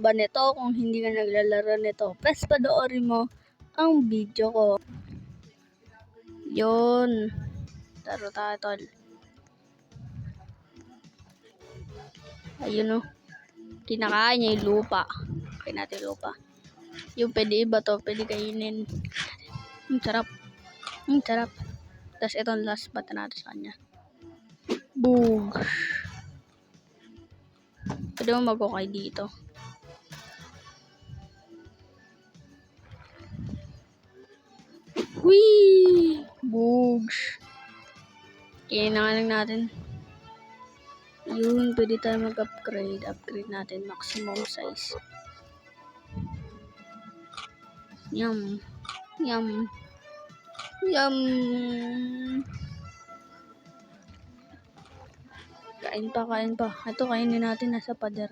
ba nito? Kung hindi ka naglalaro nito, press panoorin mo ang video ko. Yun. Taro tayo, tol. Ayun, oh. Kinakain niya yung lupa. Kain natin lupa. Yung pwede iba to, pwede kainin. Sarap. Sarap. Tapos itong last bata natin sa kanya. Boom. Pwede mo mag-okay dito. Whee! Boogs. Kailangan natin. Yun, pwede tayo mag-upgrade. Upgrade natin maximum size. Yum. Yum. Yum. Kain pa, kain pa. Ito, kainin natin nasa pader.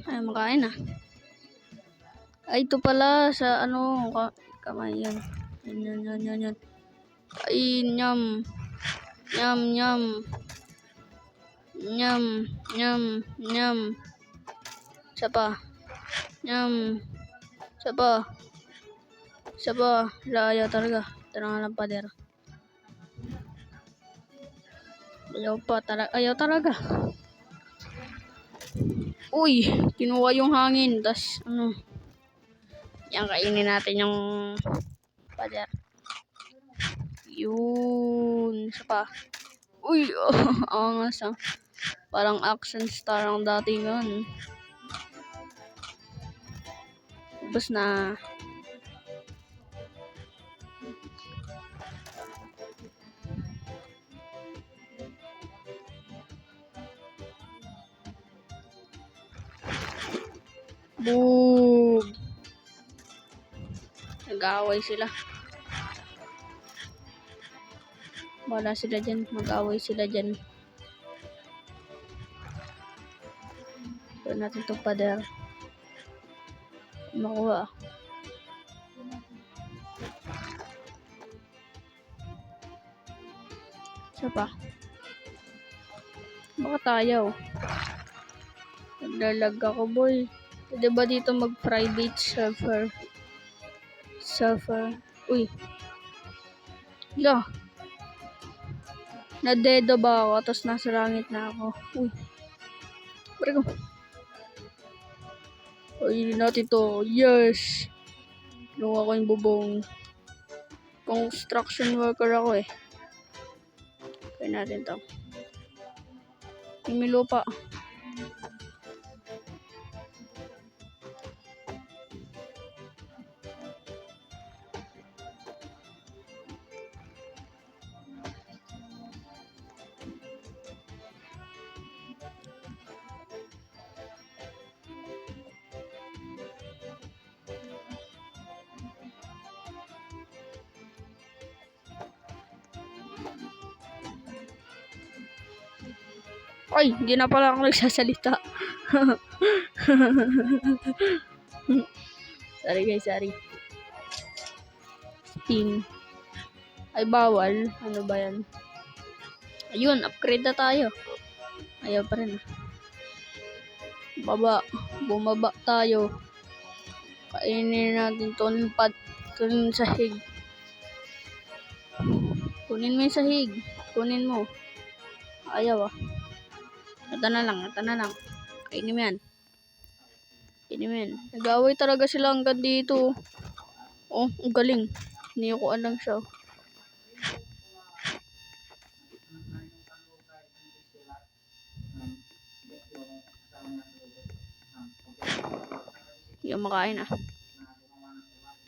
Ay, makain na. Ay, ito pala sa ano, kamay yan. Yan. Ay, yum. Yum. Isa pa. Yum. Isa pa. Ayaw talaga. Ito na nga lang pader. Ayaw talaga. Uy, kinuha yung hangin. Tas, yan, kainin natin yung pader. Yun. Isa pa. Uy, angas ah. Parang action star ang datingan. Tapos na. Boom! Nag-aaway sila. Wala sila dyan. Mag-aaway sila dyan. Ito natin itong pader. Makuha. Isa pa. Baka tayo. Naglalag ako, boy. Pwede ba dito mag-private server? Uy. Nadedo ba ako? Tapos nasa langit na ako. Uy. Bari ko. Uy, natin to. Yes. Kinuha ko yung bubong. Construction worker ako eh. Kaya natin to. May lupa. Ay, hindi na pala ako nagsasalita. Sorry guys, sorry. Steam. Ay, bawal. Ano ba yan? Ayun, upgrade na tayo. Ayaw pa rin. Bumaba tayo. Kainin natin itong sahig. Kunin mo yung sahig. Kunin mo. Ayaw ah. Ito na lang. Kainin mo yan. Nag-away talaga sila hanggang dito. Oh, ang galing. Hindi ko alam siya. Yung makain ah.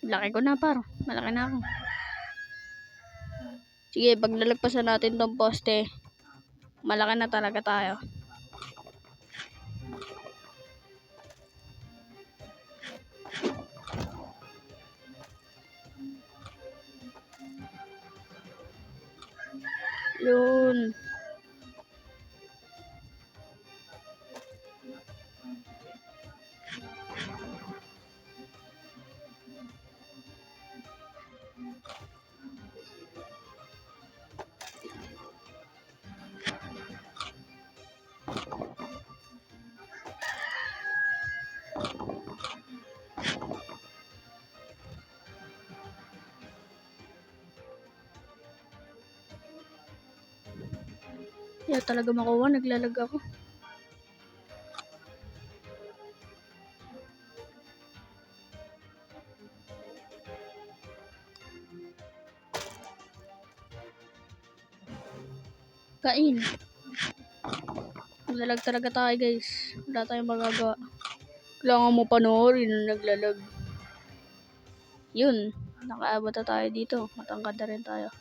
Laki ko na par. Malaki na ako. Sige, pag nalagpasan natin tong poste, malaki na talaga tayo. Yun. Kaya talaga makuha, naglalag ako. Kain. Naglalag talaga tayo guys. Wala tayong magagawa. Kailangan mo panoorin na naglalag. Yun. Nakaabot na tayo dito. Matangkad na rin tayo.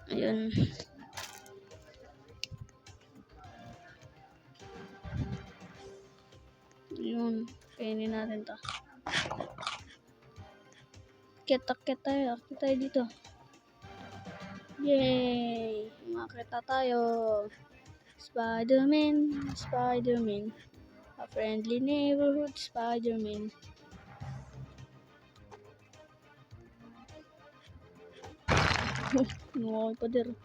Ayun. Ayun. Kainin natin to. Akit tayo dito. Yay! Makakita tayo. Spider-Man. A friendly neighborhood Spider-Man. No, pader.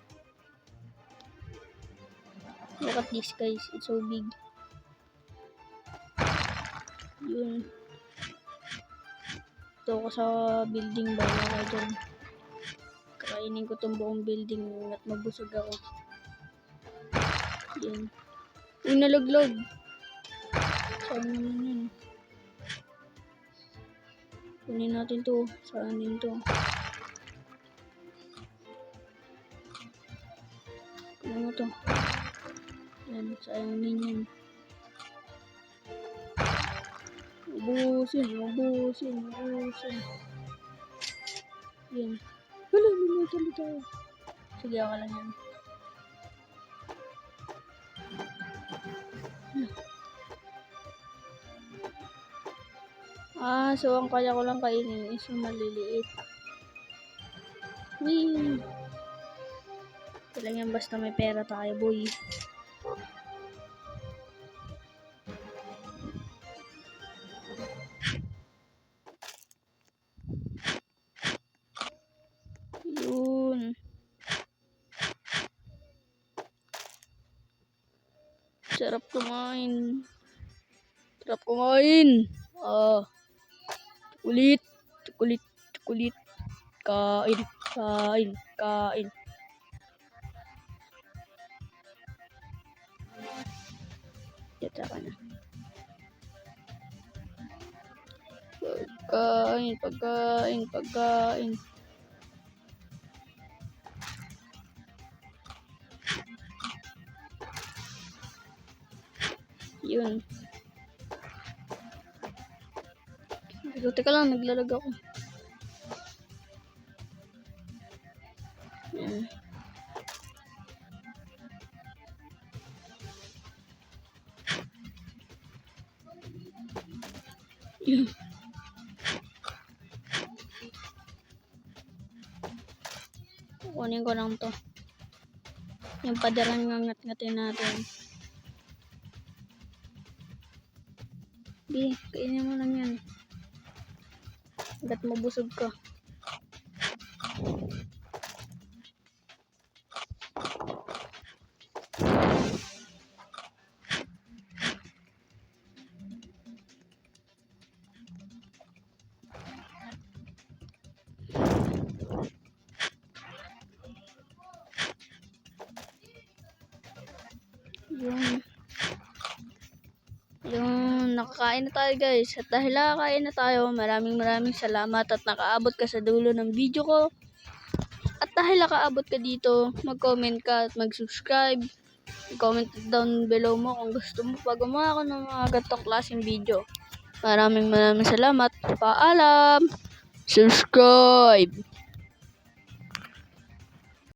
Look at this guys, it's so big. Yun. Ito ko sa building ba na dyan. Kakainin ko tong buong building at mabusog ako. Yun. Uy, nalaglag. Saan naman yun? Kunin natin to. Saan din to? Kunin mo to. Yan, sayang din yan. Ubusin. Yan. Wala, mamatalo tayo. Sige, ako lang yan. So ang kaya ko lang kainin is yung maliliit. Wee! Ito lang yan, basta may pera tayo, boy. Yun. Sarap kumain. Kulit. Kain. Yata ka na. Pagkain. Yun. Teka lang, naglalag ako. Yan. Yun. Kunin ko lang to. Yung padaran ng ngat-ngatin natin. Kainin mo lang yan. Hanggat mabusog ka. Yung nakakain na tayo guys. At dahil nakakain na tayo, maraming salamat at nakaabot ka sa dulo ng video ko. At dahil nakaabot ka dito, mag-comment ka at mag-subscribe. Comment down below mo kung gusto mo pa gumawa ako ng mga ganitong klaseng video. Maraming salamat. Paalam! Subscribe!